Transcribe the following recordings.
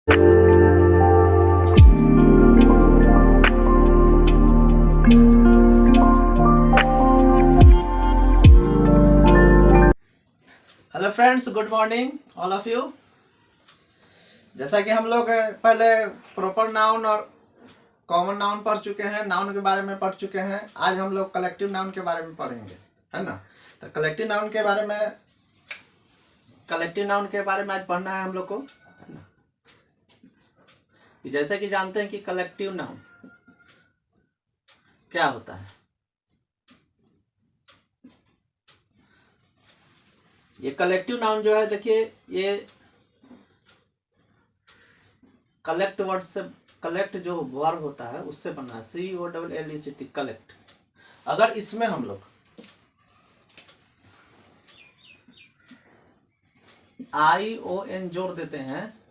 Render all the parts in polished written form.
Hello friends, good morning all of you. जैसा कि हम लोग पहले प्रॉपर नाउन और कॉमन नाउन पढ़ चुके हैं, नाउन के बारे में पढ़ चुके हैं। आज हम लोग कलेक्टिव नाउन के बारे में पढ़ेंगे, है ना। तो कलेक्टिव नाउन के बारे में आज पढ़ना है हम लोग को, है ना। जैसे कि जानते हैं कि कलेक्टिव नाउन क्या होता है। ये कलेक्टिव नाउन जो है, देखिए, ये कलेक्ट वर्ड से, कलेक्ट जो वर्ब होता है उससे बना है, COLLECT, कलेक्ट। अगर इसमें हम लोग ION जोड़ देते हैं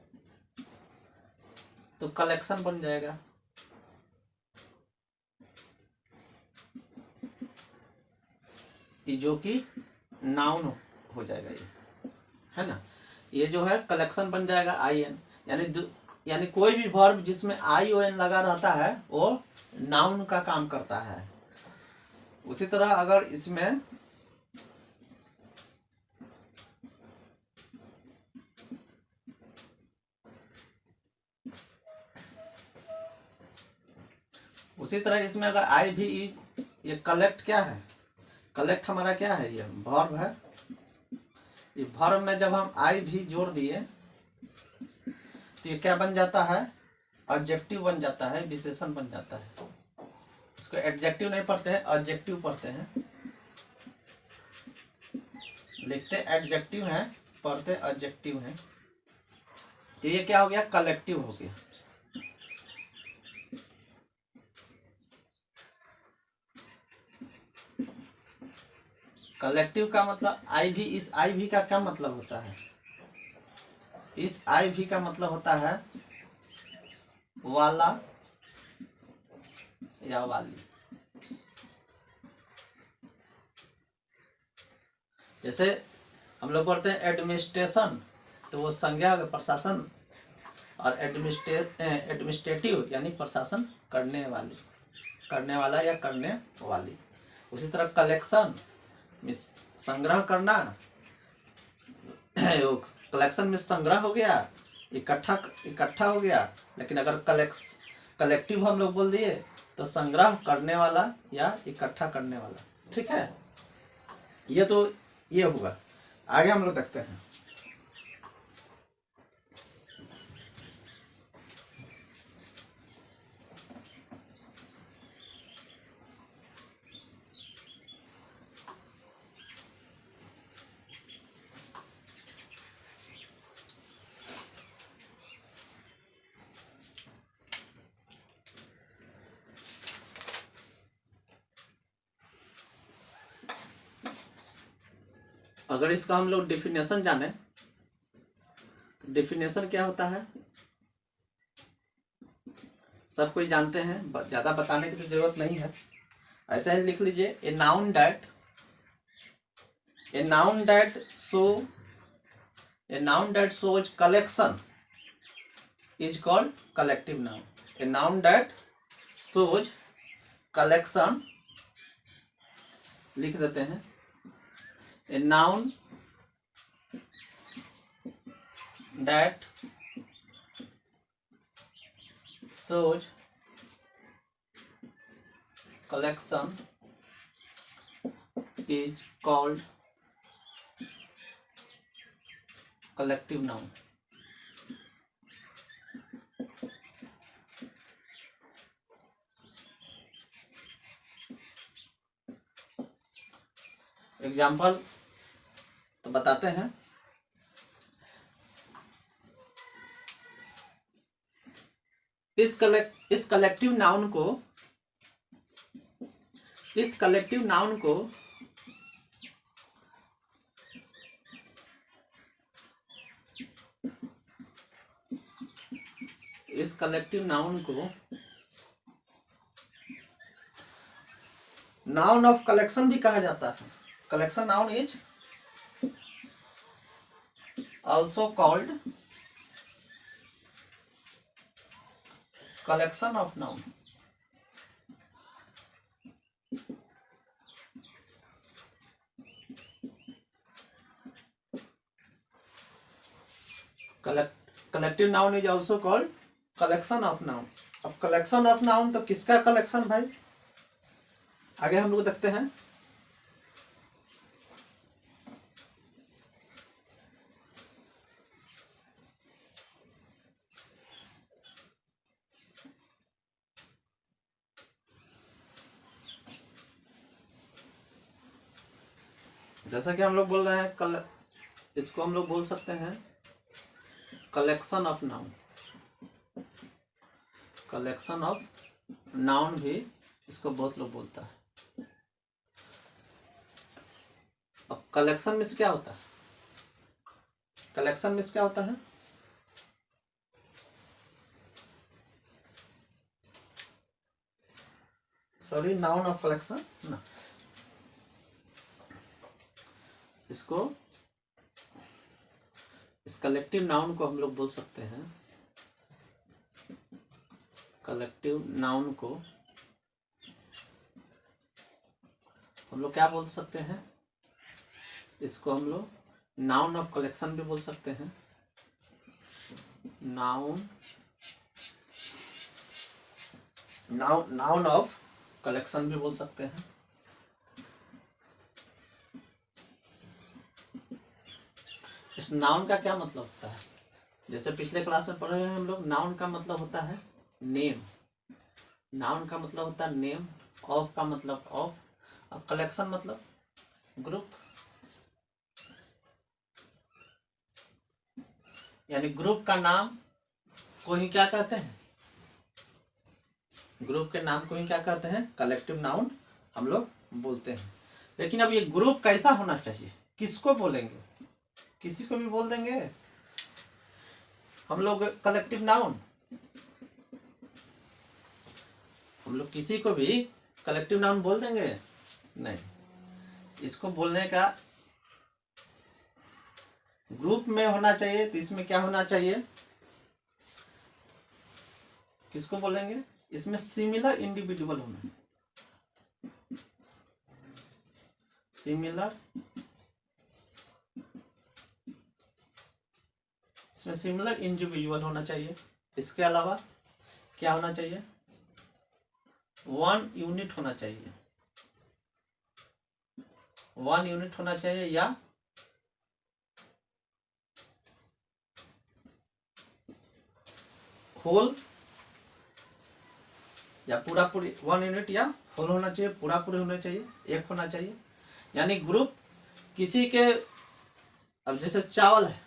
तो कलेक्शन बन जाएगा। ये जो कि नाउन हो जाएगा, ये, है ना। ये जो है कलेक्शन बन जाएगा IN, यानी कोई भी वर्ब जिसमें ION लगा रहता है वो नाउन का काम करता है। उसी तरह अगर इसमें अगर I भी इज, ये कलेक्ट क्या है, कलेक्ट हमारा क्या है, ये वर्ब है। ये वर्ब में जब हम I भी जोड़ दिए तो ये क्या बन जाता है, एडजेक्टिव बन जाता है, विशेषण बन जाता है। इसको एडजेक्टिव नहीं पढ़ते हैं, एडजेक्टिव पढ़ते हैं, लिखते एडजेक्टिव हैं, पढ़ते एडजेक्टिव हैं। तो ये क्या हो गया, कलेक्टिव हो गया। कलेक्टिव का मतलब आई भी, इस आई भी का क्या मतलब होता है, इस आई भी का मतलब होता है वाला या वाली। जैसे हम लोग पढ़ते हैं एडमिनिस्ट्रेशन, तो वो संज्ञा प्रशासन, और एडमिनिस्ट्रेटिव यानी प्रशासन करने वाली, करने वाला या करने वाली। उसी तरह कलेक्शन संग्रह करना, कलेक्शन में संग्रह हो गया, इकट्ठा हो गया। लेकिन अगर कलेक्टिव हम लोग बोल दिए तो संग्रह करने वाला या इकट्ठा करने वाला, ठीक है। ये तो ये हुआ। आगे हम लोग देखते हैं। अगर इसका हम लोग डेफिनेशन जाने तो डेफिनेशन क्या होता है सब कोई जानते हैं, ज़्यादा बताने की तो जरूरत नहीं है। ऐसा ही लिख लीजिए, a noun that shows collection is called collective noun. A noun that shows collection, लिख देते हैं, a noun that shows collection is called collective noun। Example तो बताते हैं। इस कलेक्टिव नाउन को इस कलेक्टिव नाउन को नाउन ऑफ कलेक्शन भी कहा जाता है। Collection noun is also called collection of noun. Collective noun is also called collection of noun. अब कलेक्शन ऑफ नाउन तो किसका कलेक्शन भाई? आगे हम लोग देखते हैं। जैसा कि हम लोग बोल रहे हैं इसको हम लोग बोल सकते हैं collection of noun. Collection of noun भी इसको बहुत लोग बोलता है। अब कलेक्शन में क्या होता है? कलेक्शन में क्या होता है? सॉरी, नाउन ऑफ कलेक्शन ना, इसको इस कलेक्टिव नाउन को हम लोग बोल सकते हैं, कलेक्टिव नाउन को हम लोग क्या बोल सकते हैं? इसको हम लोग नाउन ऑफ कलेक्शन भी बोल सकते हैं। नाउन ऑफ कलेक्शन भी बोल सकते हैं। इस नाउन का क्या मतलब होता है? जैसे पिछले क्लास में पढ़े हैं हम लोग, नाउन का मतलब होता है नेम। नाउन का मतलब होता है नेम, ऑफ का मतलब ऑफ, और कलेक्शन मतलब ग्रुप। यानी ग्रुप का नाम को ही क्या कहते हैं? ग्रुप के नाम को ही क्या कहते हैं? कलेक्टिव नाउन हम लोग बोलते हैं। लेकिन अब ये ग्रुप कैसा होना चाहिए? किसको बोलेंगे? किसी को भी बोल देंगे हम लोग कलेक्टिव नाउन? हम लोग किसी को भी कलेक्टिव नाउन बोल देंगे? नहीं। इसको बोलने का ग्रुप में होना चाहिए। तो इसमें क्या होना चाहिए? किसको बोलेंगे? इसमें सिमिलर इंडिविजुअल होना है। सिमिलर, इसमें सिमिलर इंडिविजुअल होना चाहिए। इसके अलावा क्या होना चाहिए? वन यूनिट होना चाहिए। वन यूनिट होना चाहिए, या होल, या पूरा पूरी। वन यूनिट या होल होना चाहिए, पूरा पूरी होना चाहिए, एक होना चाहिए। यानी ग्रुप किसी के, अब जैसे चावल है,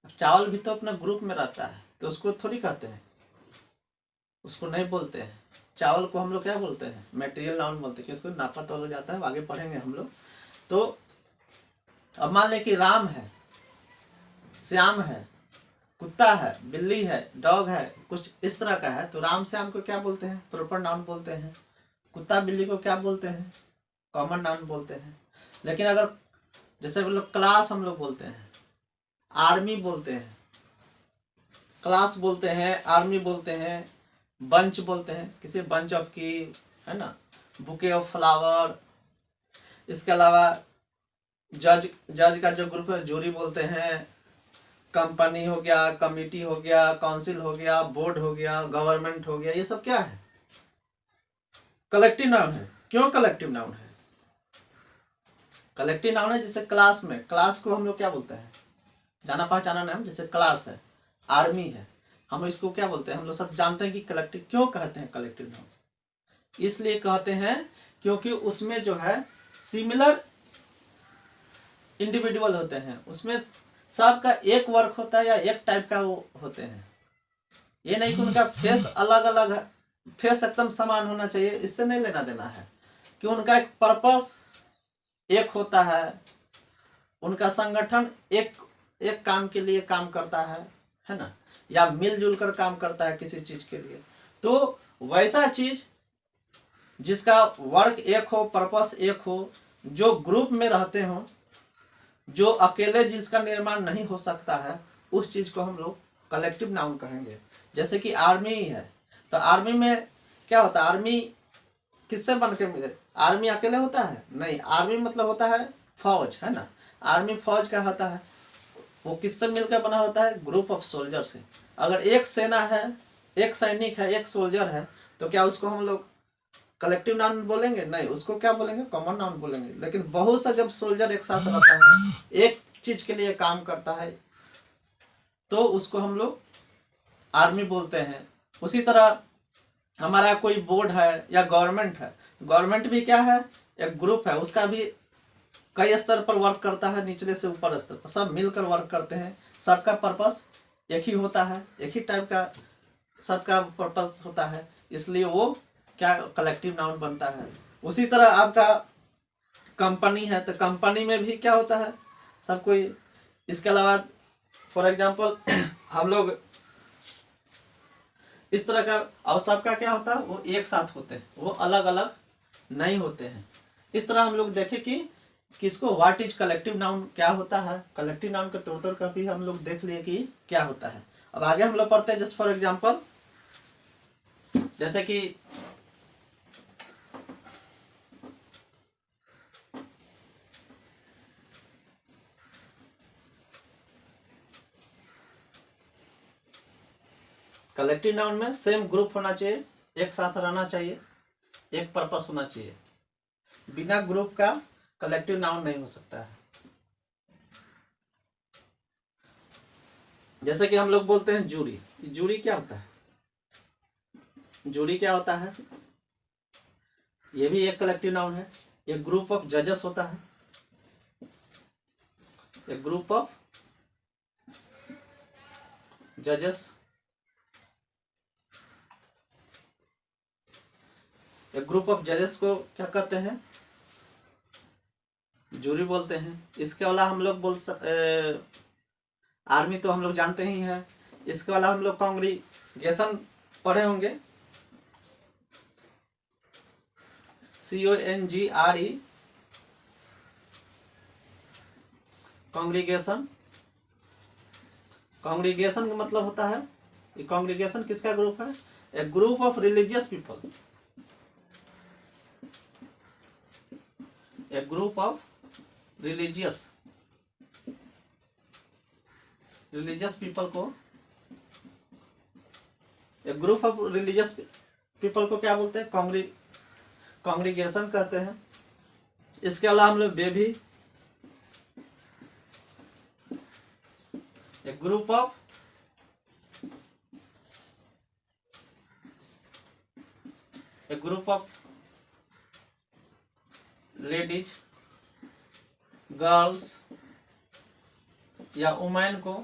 अब चावल भी तो अपना ग्रुप में रहता है, तो उसको थोड़ी कहते हैं, उसको नहीं बोलते हैं। चावल को हम लोग क्या बोलते हैं? मटेरियल नाउन बोलते हैं, कि उसको नापा तोला जाता है। आगे पढ़ेंगे हम लोग। तो अब मान लें कि राम है, श्याम है, कुत्ता है, बिल्ली है, डॉग है, कुछ इस तरह का है, तो राम श्याम को क्या बोलते हैं? प्रॉपर नाउन बोलते हैं। कुत्ता बिल्ली को क्या बोलते हैं? कॉमन नाउन बोलते हैं। लेकिन अगर जैसे हम लोग क्लास हम लोग बोलते हैं, आर्मी बोलते हैं, क्लास बोलते हैं, आर्मी बोलते हैं, बंच बोलते हैं, किसी बंच ऑफ की, है ना, बुके ऑफ फ्लावर। इसके अलावा जज का जो ग्रुप है, जूरी बोलते हैं। कंपनी हो गया, कमिटी हो गया, काउंसिल हो गया, बोर्ड हो गया, गवर्नमेंट हो गया, ये सब क्या है? कलेक्टिव नाउन है। क्यों कलेक्टिव नाउन है? कलेक्टिव नाउन है। जैसे क्लास में, क्लास को हम लोग क्या बोलते हैं? जाना पहचाना नाम। जैसे क्लास है, आर्मी है, हम इसको क्या बोलते हैं? हम लोग सब जानते हैं कि कलेक्टिव। क्यों कहते हैं कलेक्टिव नाउन? इसलिए कहते हैं क्योंकि उसमें जो है सिमिलर इंडिविजुअल होते हैं। उसमें सबका एक वर्क होता है, या एक टाइप का वो होते हैं। ये नहीं कि उनका फेस अलग अलग है, फेस एकदम समान होना चाहिए, इससे नहीं लेना देना है। कि उनका एक पर्पस एक होता है, उनका संगठन एक काम के लिए काम करता है ना, या मिलजुल कर काम करता है किसी चीज के लिए। तो वैसा चीज जिसका वर्क एक हो, पर्पस एक हो, जो ग्रुप में रहते हो, जो अकेले जिसका निर्माण नहीं हो सकता है, उस चीज को हम लोग कलेक्टिव नाउन कहेंगे। जैसे कि आर्मी है, तो आर्मी में क्या होता है, आर्मी किससे बन के मिले, आर्मी अकेले होता है नहीं, आर्मी मतलब होता है फौज, है ना। आर्मी फौज क्या होता है, वो किससे मिलकर बना होता है, ग्रुप ऑफ सोल्जर से। अगर एक सेना है, एक सैनिक है, एक सोल्जर है, तो क्या उसको हम लोग कलेक्टिव नाउन बोलेंगे, नहीं, उसको क्या बोलेंगे, कॉमन नाउन बोलेंगे। लेकिन बहुत सा जब सोल्जर एक साथ रहता है, एक चीज के लिए काम करता है, तो उसको हम लोग आर्मी बोलते हैं। उसी तरह हमारा कोई बोर्ड है या गवर्नमेंट है, गवर्नमेंट भी क्या है, एक ग्रुप है, उसका भी कई स्तर पर वर्क करता है, निचले से ऊपर स्तर पर सब मिलकर वर्क करते हैं, सबका पर्पस एक ही होता है, एक ही टाइप का सबका पर्पस होता है, इसलिए वो क्या कलेक्टिव नाउन बनता है। उसी तरह आपका कंपनी है, तो कंपनी में भी क्या होता है, सब कोई। इसके अलावा फॉर एग्जांपल हम लोग इस तरह का, और सबका क्या होता है, वो एक साथ होते हैं, वो अलग अलग नहीं होते हैं। इस तरह हम लोग देखें कि किसको व्हाट इज कलेक्टिव नाउन क्या होता है, कलेक्टिव नाउन का तोड़ का भी हम लोग देख लिए कि क्या होता है। अब आगे हम लोग पढ़ते हैं, जस्ट फॉर एग्जांपल जैसे कि कलेक्टिव नाउन में सेम ग्रुप होना चाहिए, एक साथ रहना चाहिए, एक पर्पस होना चाहिए। बिना ग्रुप का कलेक्टिव नाउन नहीं हो सकता है। जैसे कि हम लोग बोलते हैं जूरी, जूरी क्या होता है, जूरी क्या होता है, ये भी एक कलेक्टिव नाउन है। एक ग्रुप ऑफ जजेस होता है, एक ग्रुप ऑफ जजेस, एक ग्रुप ऑफ जजेस को क्या कहते हैं, जूरी बोलते हैं। इसके अलावा हम लोग आर्मी तो हम लोग जानते ही हैं। इसके अलावा हम लोग कांग्रीगेशन पढ़े होंगे, CONGRE, कांग्रीगेशन। कांग्रीगेशन का मतलब होता है, कांग्रीगेशन किसका ग्रुप है, a group of religious people, a group of religious people को, a group of religious people को क्या बोलते हैं, कांग्रीगेशन कहते हैं। इसके अलावा हम लोग baby, A group of ladies, girls या वुमेन को,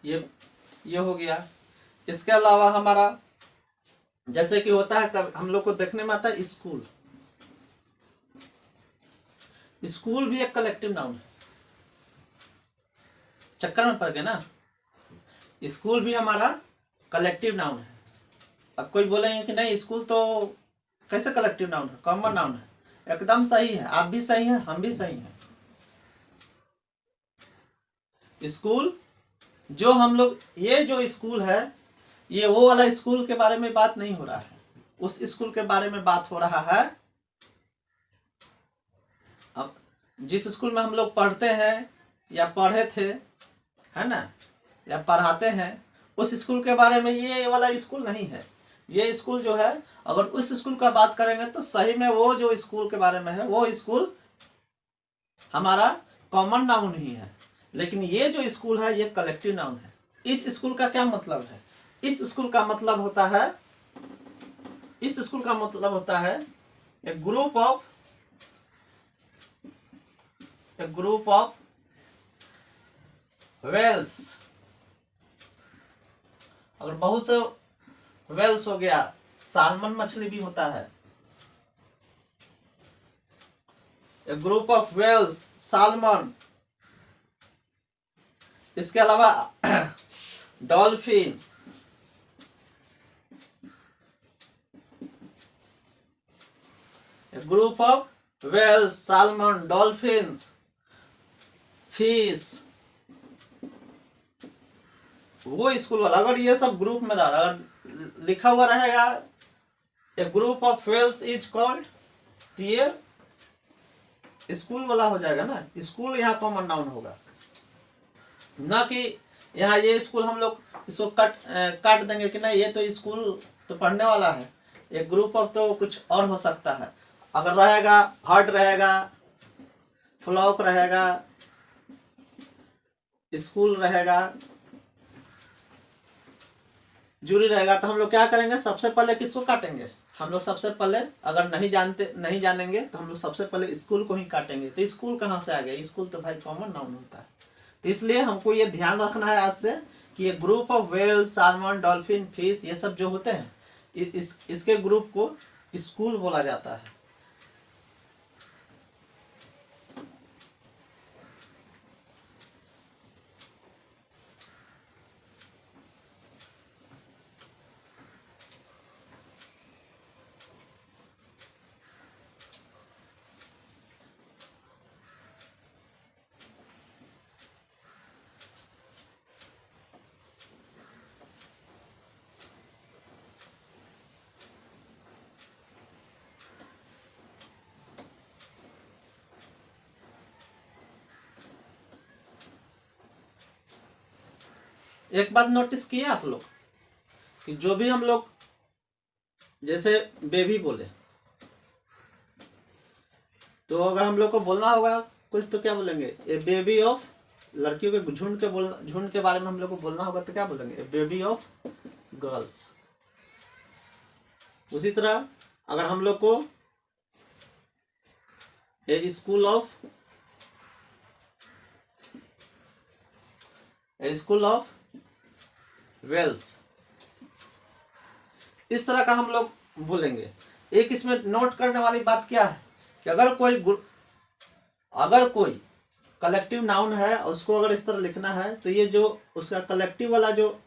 ये हो गया। इसके अलावा हमारा जैसे कि होता है, हम लोग को देखने में आता है स्कूल, स्कूल भी एक कलेक्टिव नाउन है। चक्कर में पड़ गए ना, स्कूल भी हमारा कलेक्टिव नाउन है। अब कोई बोलेंगे कि नहीं स्कूल तो कैसे कलेक्टिव नाउन है, कॉमन नाउन है। एकदम सही है, आप भी सही हैं, हम भी सही हैं। स्कूल जो हम लोग, ये जो स्कूल है, ये वो वाला स्कूल के बारे में बात नहीं हो रहा है, उस स्कूल के बारे में बात हो रहा है। अब जिस स्कूल में हम लोग पढ़ते हैं या पढ़े थे, है ना, या पढ़ाते हैं, उस स्कूल के बारे में ये वाला स्कूल नहीं है। ये स्कूल जो है, अगर उस स्कूल का बात करेंगे तो सही में वो जो स्कूल के बारे में है, वो स्कूल हमारा कॉमन नाउन ही है। लेकिन ये जो स्कूल है, ये कलेक्टिव नाउन है। इस स्कूल का क्या मतलब है, इस स्कूल का मतलब होता है, इस स्कूल का मतलब होता है ए ग्रुप ऑफ वेल्स। अगर बहुत से वेल्स हो गया, सालमन मछली भी होता है, a group of whales, salmon. इसके अलावा dolphin, a group of whales, salmon, dolphins, fish, वो स्कूल वाला। अगर ये सब ग्रुप में रहा, अगर लिखा हुआ रहेगा a group of whales is called, तो ये स्कूल वाला हो जाएगा ना, स्कूल यहाँ कॉमन नाउन होगा, ना कि यहाँ ये स्कूल हम लोग इसको काट देंगे कि नहीं ये तो स्कूल तो पढ़ने वाला है, एक ग्रुप ऑफ तो कुछ और हो सकता है। अगर रहेगा हर्ड रहेगा, फ्लॉक रहेगा, स्कूल रहेगा, जूरी रहेगा, तो हम लोग क्या करेंगे, सबसे पहले किसको काटेंगे, हम लोग सबसे पहले अगर नहीं जानेंगे तो हम लोग सबसे पहले स्कूल को ही काटेंगे। तो स्कूल कहाँ से आ गया, स्कूल तो भाई कॉमन नाउन होता है। तो इसलिए हमको ये ध्यान रखना है आज से कि ये group of whale, salmon, dolphin, fish, ये सब जो होते हैं इसके ग्रुप को स्कूल बोला जाता है। एक बात नोटिस किया आप लोग कि जो भी हम लोग जैसे बेबी बोले, तो अगर हम लोग को बोलना होगा कुछ तो क्या बोलेंगे, ए बेबी ऑफ, लड़कियों के झुंड के बारे में हम लोग को बोलना होगा तो क्या बोलेंगे, ए बेबी ऑफ गर्ल्स। उसी तरह अगर हम लोग को ए स्कूल ऑफ वेल्स, इस तरह का हम लोग बोलेंगे। एक इसमें नोट करने वाली बात क्या है कि अगर कोई कलेक्टिव नाउन है उसको अगर इस तरह लिखना है तो ये जो उसका कलेक्टिव वाला जो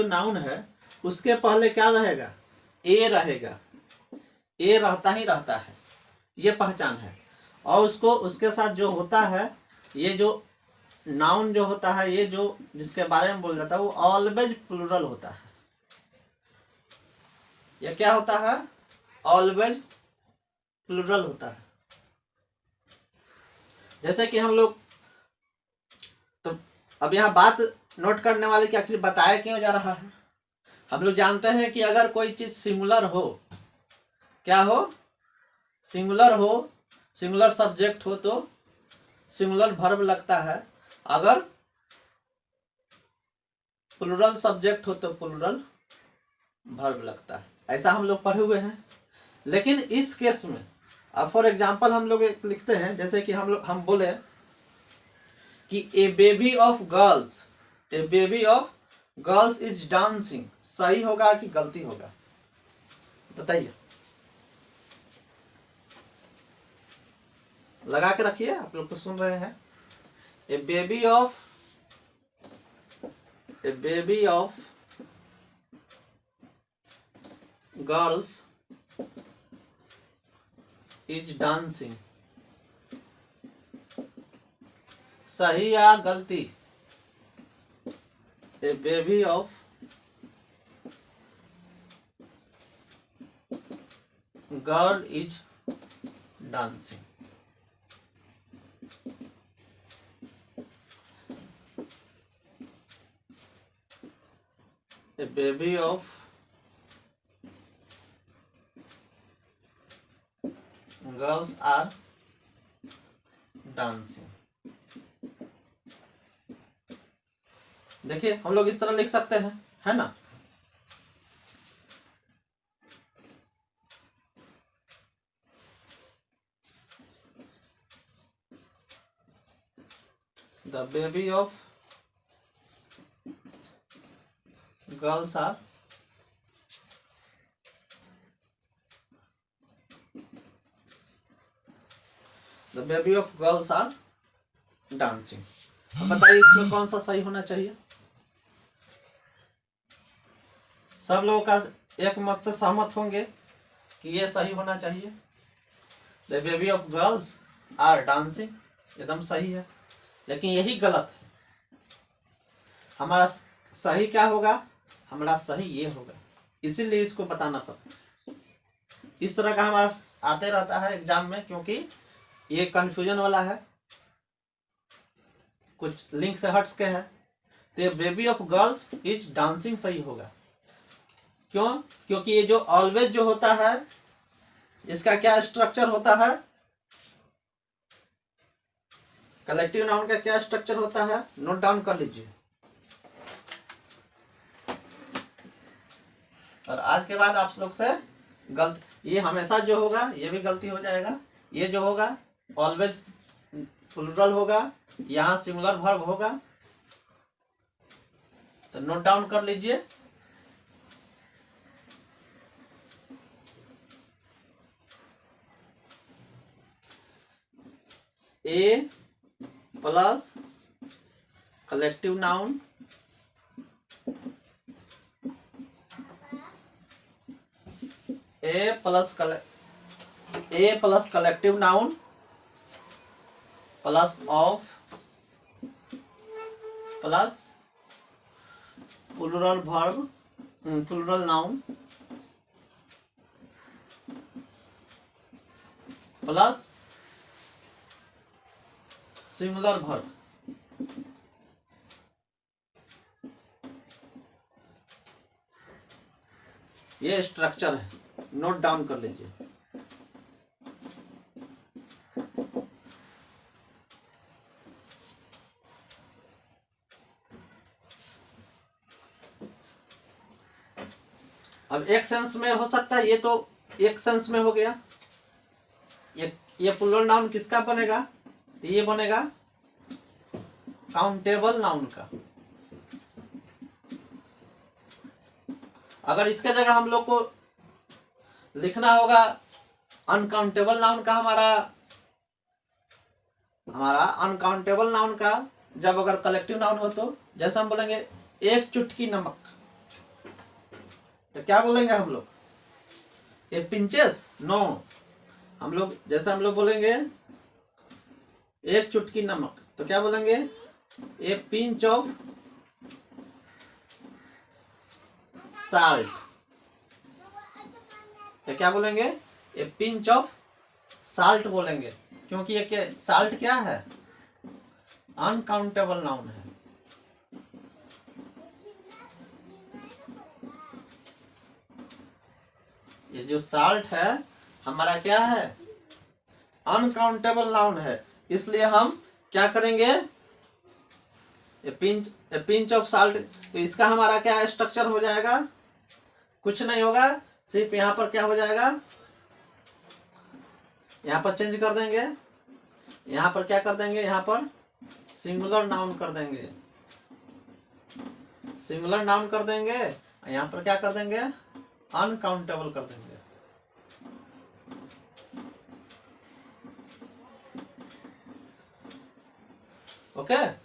नाउन है उसके पहले क्या रहेगा, ए रहेगा, ए रहता ही रहता है, ये पहचान है। और उसके साथ जो होता है, ये जो नाउन जो होता है, ये जो जिसके बारे में बोल जाता है वो ऑलवेज प्लूरल होता है। ये क्या होता है, ऑलवेज प्लूरल होता है। जैसे कि हम लोग, तो अब यहाँ बात नोट करने वाले कि आखिर बताया क्यों जा रहा है। हम लोग जानते हैं कि अगर कोई चीज सिंगुलर हो, क्या हो, सिंगुलर सब्जेक्ट हो तो सिंगुलर वर्ब लगता है, अगर प्लूरल सब्जेक्ट हो तो प्लूरल वर्ब लगता है। ऐसा हम लोग पढ़े हुए हैं। लेकिन इस केस में अब फॉर एग्जांपल हम लोग एक लिखते हैं, जैसे कि हम बोले कि a baby of girls is dancing, सही होगा कि गलती होगा, बताइए, लगा के रखिए, आप लोग तो सुन रहे हैं। A baby of girls is dancing, सही या गलती, a baby of girl is dancing. A baby of girls are dancing। देखिए हम लोग इस तरह लिख सकते हैं, है ना। The baby of girls are dancing। अब बताइए इसमें कौन सा सही होना चाहिए। सब लोगों का एक मत से सहमत होंगे कि ये सही होना चाहिए, the baby of girls are dancing, एकदम सही है। लेकिन यही गलत है। हमारा सही क्या होगा, हमारा सही ये होगा, इसीलिए इसको बताना पड़ता। इस तरह का हमारा आते रहता है एग्जाम में, क्योंकि ये कंफ्यूजन वाला है, कुछ लिंक से हट्स के है। तो baby of girls is dancing सही होगा। क्यों? क्योंकि ये जो ऑलवेज जो होता है इसका क्या स्ट्रक्चर होता है, कलेक्टिव नाउन का क्या स्ट्रक्चर होता है, नोट डाउन कर लीजिए। और आज के बाद आप लोग से ये हमेशा जो होगा ये भी गलती हो जाएगा। ये जो होगा ऑलवेज प्लूरल होगा, यहाँ सिंगुलर वर्ब होगा, तो नोट डाउन कर लीजिए। A plus collective noun a plus collective noun plus of plus plural verb, plural noun plus singular verb. ये स्ट्रक्चर है, नोट डाउन कर लीजिए। अब एक सेंस में हो सकता है, ये तो एक सेंस में हो गया। ये प्लूरल नाउन किसका बनेगा, तो ये बनेगा काउंटेबल नाउन का। अगर इसके जगह हम लोग को लिखना होगा अनकाउंटेबल नाउन का, हमारा अनकाउंटेबल नाउन का जब अगर कलेक्टिव नाउन हो तो जैसे हम बोलेंगे एक चुटकी नमक, तो क्या बोलेंगे हम लोग, ए पिंचेस, नो, हम लोग बोलेंगे एक चुटकी नमक, तो क्या बोलेंगे, ए पिंच ऑफ साल्ट। तो क्या बोलेंगे, ए पिंच ऑफ साल्ट बोलेंगे, क्योंकि ये साल्ट क्या है, अनकाउंटेबल नाउन है। ये जो साल्ट है हमारा क्या है, अनकाउंटेबल नाउन है, इसलिए हम क्या करेंगे, ए पिंच ऑफ साल्ट। तो इसका हमारा क्या स्ट्रक्चर हो जाएगा, कुछ नहीं होगा, सिर्फ यहाँ पर क्या हो जाएगा, यहाँ पर चेंज कर देंगे, यहाँ पर क्या कर देंगे, यहाँ पर सिंगुलर नाउन कर देंगे, सिंगुलर नाउन कर देंगे, यहाँ पर क्या कर देंगे, अनकाउंटेबल कर देंगे। ओके,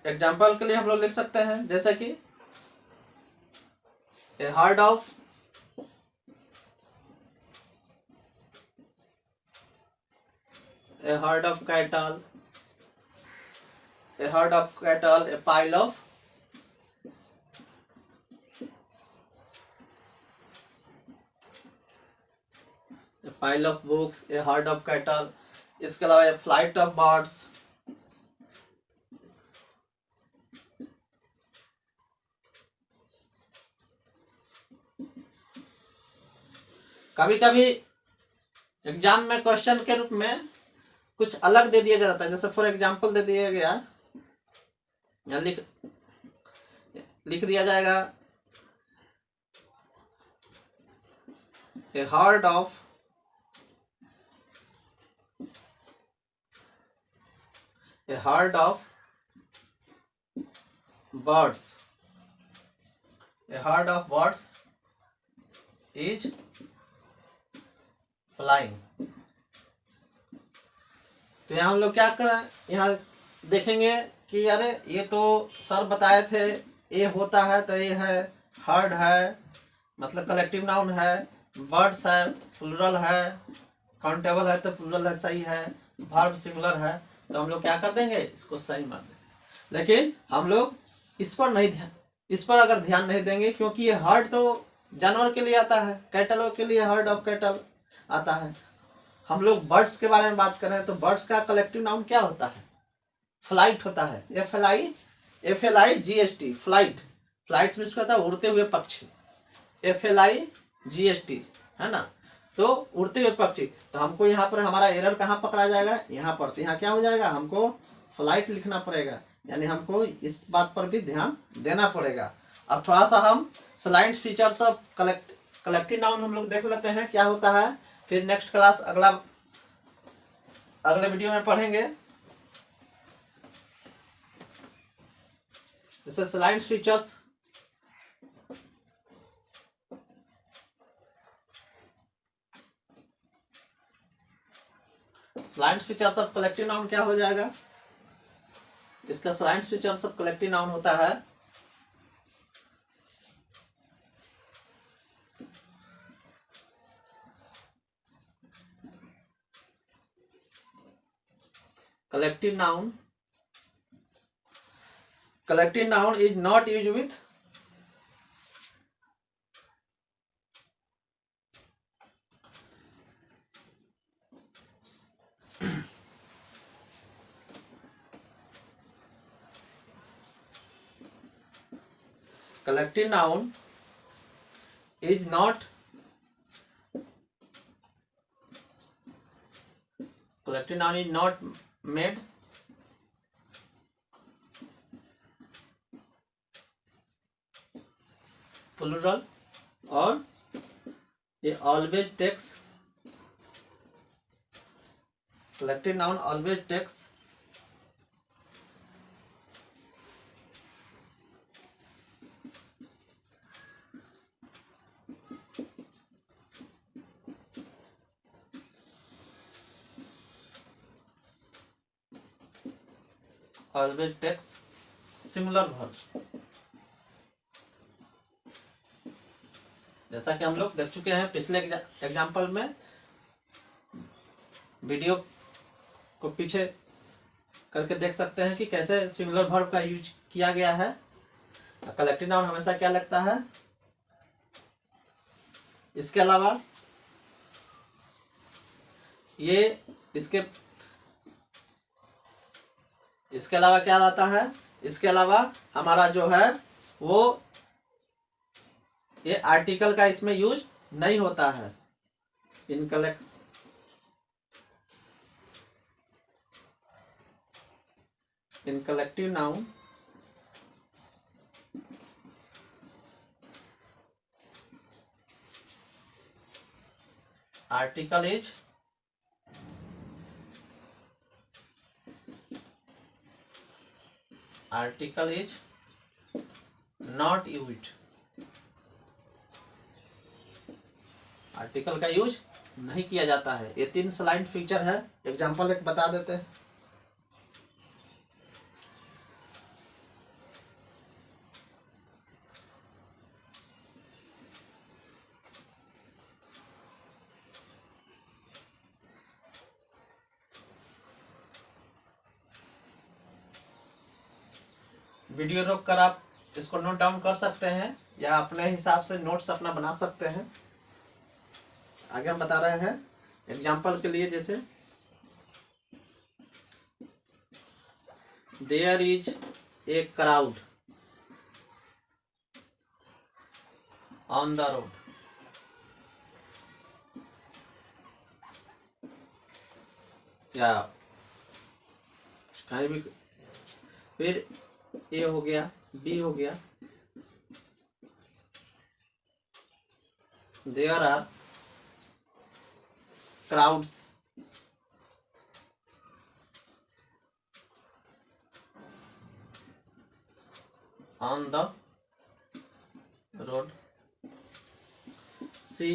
एग्जाम्पल के लिए हम लोग लिख सकते हैं, जैसे कि a herd of cattle, a herd of cattle, a pile of books, a herd of cattle। इसके अलावा a flight of birds, कभी कभी एग्जाम में क्वेश्चन के रूप में कुछ अलग दे दिया जाता है, जैसे फॉर एग्जाम्पल दे दिया गया, या लिख दिया जाएगा, a herd of birds, a herd of birds इज फ्लाइंग। तो यहाँ हम लोग क्या करें, यहाँ देखेंगे कि अरे ये तो सर बताए थे ए होता है तो ये है हर्ड है, मतलब कलेक्टिव नाउन है, बर्ड्स है प्लूरल है, काउंटेबल है तो प्लूरल है सही है, वर्ब सिंगुलर है, तो हम लोग क्या कर देंगे, इसको सही मान देंगे। लेकिन हम लोग इस पर नहीं ध्यान, इस पर अगर ध्यान नहीं देंगे, क्योंकि ये हर्ड तो जानवर के लिए आता है, कैटल के लिए हर्ड ऑफ कैटल आता है। हम लोग बर्ड्स के बारे में बात कर रहे हैं, तो बर्ड्स का कलेक्टिव नाउन क्या होता है, फ्लाइट होता है। FLIGST flight. फ्लाइट मीन्स क्या होता है, उड़ते हुए पक्षी। FLIGST है ना, तो उड़ते हुए पक्षी। तो हमको यहाँ पर हमारा एरर कहाँ पकड़ा जाएगा, यहाँ पर। तो यहाँ क्या हो जाएगा, हमको फ्लाइट लिखना पड़ेगा, यानी हमको इस बात पर भी ध्यान देना पड़ेगा। अब थोड़ा सा हम slide features of collective noun हम लोग देख लेते हैं क्या होता है, फिर नेक्स्ट क्लास अगले वीडियो में पढ़ेंगे। जैसे slide features, slide features of collective noun क्या हो जाएगा, इसका slide features of collective noun होता है collective noun is not used with collective noun is not made plural, और ये always takes, collective noun always takes singular verb। जैसा कि हम लोग देख चुके हैं पिछले एग्जाम्पल में, वीडियो को पीछे करके देख सकते हैं कि कैसे सिंगुलर वर्ब का यूज किया गया है। कलेक्टिव नाउन हमेशा क्या लगता है, इसके अलावा ये इसके अलावा क्या रहता है, इसके अलावा हमारा जो है वो ये आर्टिकल का इसमें यूज नहीं होता है। इन collective noun article is not used. Article का यूज नहीं किया जाता है। ये 3 स्लाइड फीचर है, एग्जांपल एक बता देते हैं। वीडियो रोक कर आप इसको नोट डाउन कर सकते हैं, या अपने हिसाब से नोट्स अपना बना सकते हैं। आगे हम बता रहे हैं एग्जाम्पल के लिए, जैसे there is a crowd on the road. या कहीं भी, फिर ए हो गया, बी हो गया, there are crowds on the road। C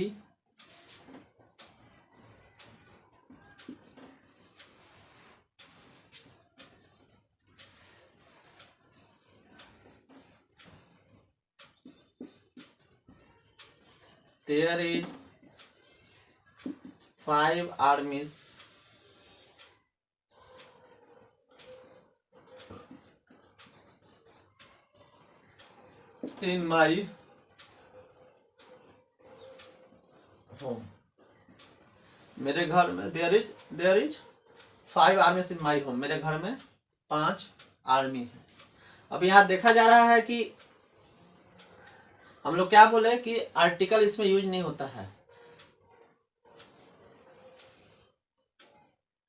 there is 5 armies in my home. मेरे घर में there is 5 armies in my home. मेरे घर में 5 आर्मी है। अब यहाँ देखा जा रहा है कि हम लोग क्या बोले कि आर्टिकल इसमें यूज नहीं होता है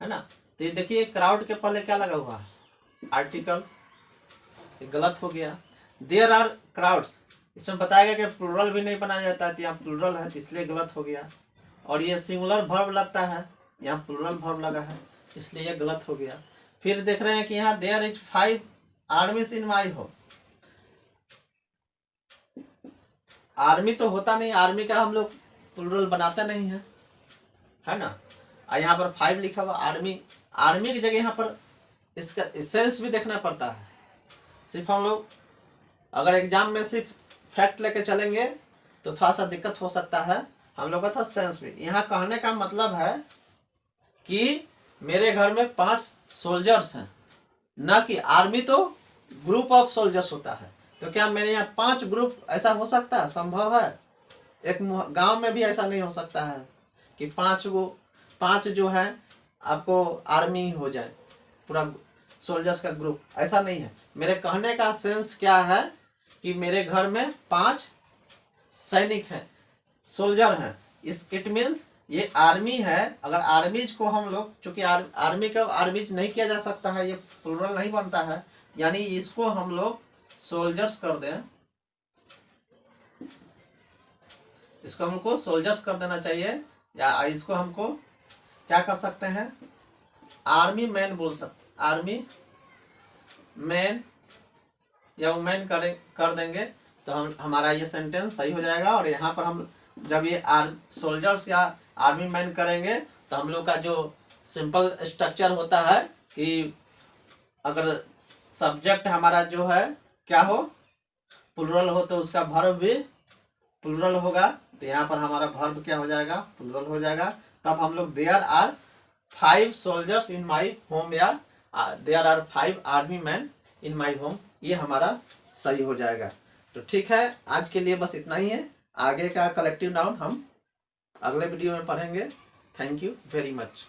ना। तो ये देखिए क्राउड के पहले क्या लगा हुआ है, आर्टिकल, ये गलत हो गया। देयर आर क्राउड्स, इसमें बताया गया कि प्लूरल भी नहीं बनाया जाता है, तो यहाँ प्लूरल है तो इसलिए गलत हो गया। और ये सिंगुलर वर्ब लगता है, यहाँ प्लूरल वर्ब लगा है इसलिए ये गलत हो गया। फिर देख रहे हैं कि यहाँ there is 5 armies in my home. Army तो होता नहीं, आर्मी का हम लोग प्लूरल बनाते नहीं है ना। और यहाँ पर 5 लिखा हुआ आर्मी, आर्मी की जगह यहाँ पर इसका सेंस भी देखना पड़ता है। सिर्फ हम लोग अगर एग्जाम में सिर्फ फैक्ट लेके चलेंगे तो थोड़ा सा दिक्कत हो सकता है, हम लोग का था सेंस भी। यहाँ कहने का मतलब है कि मेरे घर में 5 सोल्जर्स हैं, ना कि आर्मी तो ग्रुप ऑफ सोल्जर्स होता है। तो क्या मेरे यहाँ 5 ग्रुप ऐसा हो सकता है? संभव है? एक गांव में भी ऐसा नहीं हो सकता है कि 5 जो है आपको आर्मी हो जाए, पूरा सोल्जर्स का ग्रुप, ऐसा नहीं है। मेरे कहने का सेंस क्या है कि मेरे घर में 5 सैनिक हैं, सोल्जर हैं। इट मीन्स ये आर्मी है। अगर आर्मीज को हम लोग, चूंकि आर्मी का आर्मीज नहीं किया जा सकता है, ये प्लूरल नहीं बनता है, यानी इसको हम लोग सोल्जर्स कर दें, इसको हमको सोल्जर्स कर देना चाहिए, या इसको हमको क्या कर सकते हैं, आर्मी मैन बोल सकते, आर्मी मैन या वुमेन कर देंगे तो हमारा ये सेंटेंस सही हो जाएगा। और यहाँ पर हम जब ये सोल्जर्स या आर्मी मैन करेंगे तो हम लोग का जो सिंपल स्ट्रक्चर होता है कि अगर सब्जेक्ट हमारा जो है क्या हो, प्लूरल हो, तो उसका वर्ब भी प्लूरल होगा। तो यहाँ पर हमारा वर्ब क्या हो जाएगा, प्लूरल हो जाएगा। तब हम लोग there are 5 soldiers in my home या there are 5 army man in my home, ये हमारा सही हो जाएगा। तो ठीक है, आज के लिए बस इतना ही है। आगे का कलेक्टिव नाउन हम अगले वीडियो में पढ़ेंगे। Thank you very much.